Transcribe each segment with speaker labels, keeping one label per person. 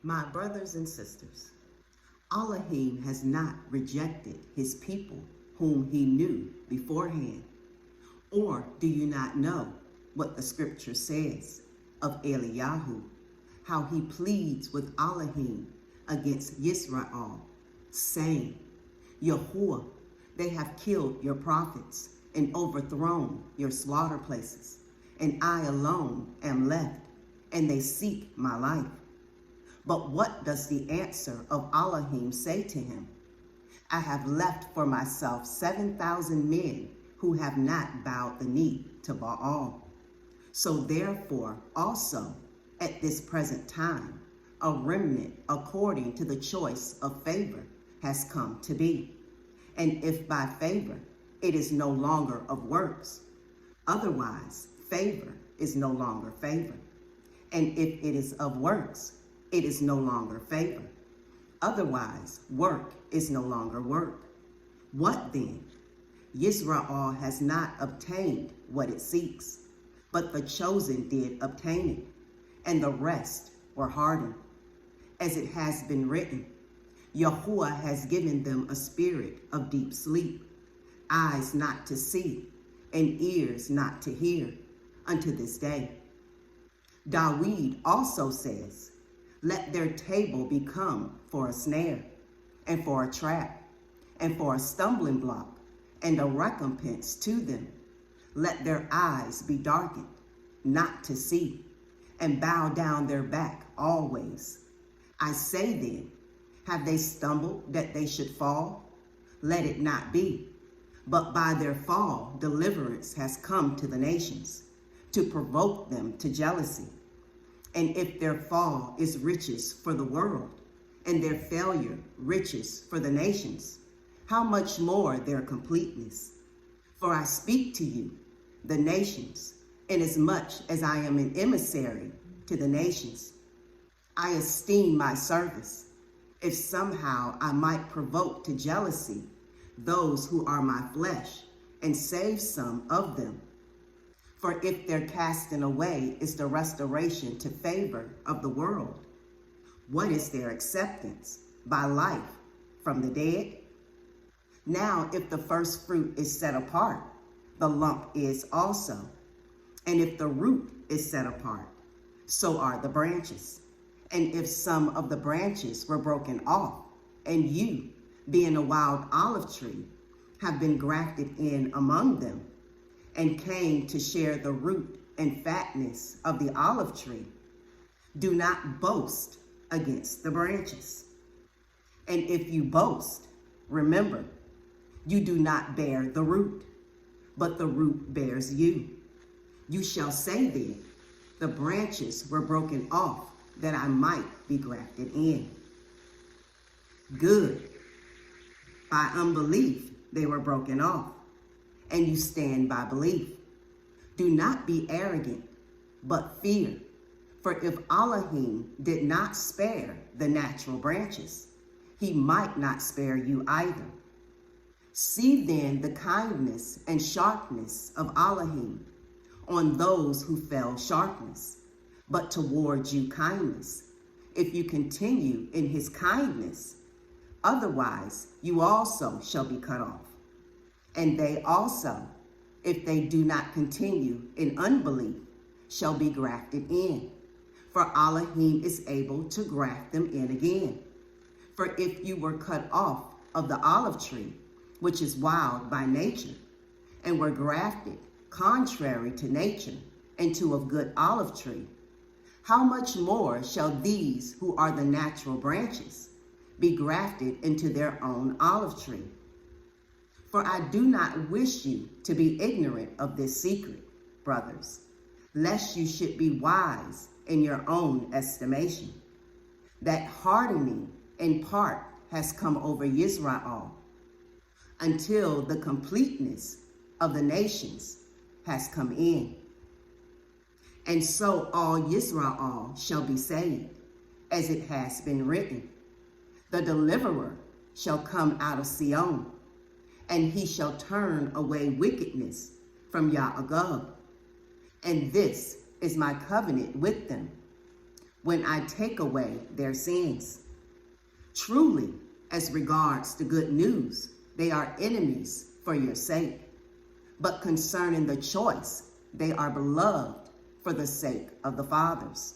Speaker 1: My brothers and sisters, Elohim has not rejected his people whom he knew beforehand. Or do you not know what the scripture says of Eliyahu, how he pleads with Elohim against Yisrael, saying, Yahuwah, they have killed your prophets and overthrown your slaughter places, and I alone am left, and they seek my life. But what does the answer of Elohim say to him? I have left for myself 7,000 men who have not bowed the knee to Baal. So therefore also at this present time, a remnant according to the choice of favor has come to be. And if by favor, it is no longer of works. Otherwise, favor is no longer favor. And if it is of works, it is no longer favor. Otherwise, work is no longer work. What then? Yisrael has not obtained what it seeks, but the chosen did obtain it, and the rest were hardened. As it has been written, Yahuwah has given them a spirit of deep sleep, eyes not to see, and ears not to hear, unto this day. Dawid also says, let their table become for a snare, and for a trap, and for a stumbling block, and a recompense to them. Let their eyes be darkened, not to see, and bow down their back always. I say then, have they stumbled that they should fall? Let it not be. But by their fall, deliverance has come to the nations, to provoke them to jealousy. And if their fall is riches for the world, and their failure riches for the nations, how much more their completeness? For I speak to you, the nations, inasmuch as I am an emissary to the nations. I esteem my service, if somehow I might provoke to jealousy those who are my flesh, and save some of them. For if their casting away is the restoration to favor of the world, what is their acceptance? By life from the dead? Now, if the first fruit is set apart, the lump is also. And if the root is set apart, so are the branches. And if some of the branches were broken off, and you, being a wild olive tree, have been grafted in among them, and came to share the root and fatness of the olive tree, do not boast against the branches. And if you boast, remember, you do not bear the root, but the root bears you. You shall say then, the branches were broken off that I might be grafted in. Good. By unbelief they were broken off, and you stand by belief. Do not be arrogant, but fear. For if Elohim did not spare the natural branches, he might not spare you either. See then the kindness and sharpness of Elohim on those who fell sharpness, but towards you kindness, if you continue in his kindness. Otherwise you also shall be cut off. And they also, if they do not continue in unbelief, shall be grafted in. For Elohim is able to graft them in again. For if you were cut off of the olive tree, which is wild by nature, and were grafted contrary to nature into a good olive tree, how much more shall these who are the natural branches be grafted into their own olive tree? For I do not wish you to be ignorant of this secret, brothers, lest you should be wise in your own estimation, that hardening in part has come over Israel, until the completeness of the nations has come in. And so all Israel shall be saved, as it has been written, the deliverer shall come out of Sion, and he shall turn away wickedness from Yaagov. And this is my covenant with them. when I take away their sins. Truly, as regards the good news, they are enemies for your sake. But concerning the choice, they are beloved for the sake of the fathers.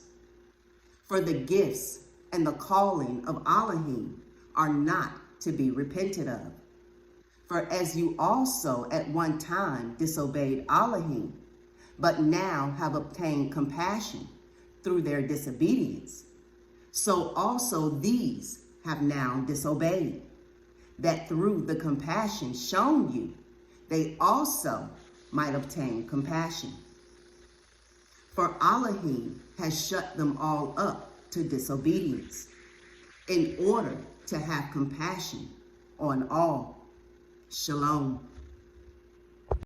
Speaker 1: For the gifts and the calling of Elohim are not to be repented of. For as you also at one time disobeyed Elohim, but now have obtained compassion through their disobedience, so also these have now disobeyed, that through the compassion shown you, they also might obtain compassion. For Elohim has shut them all up to disobedience, in order to have compassion on all. Shalom.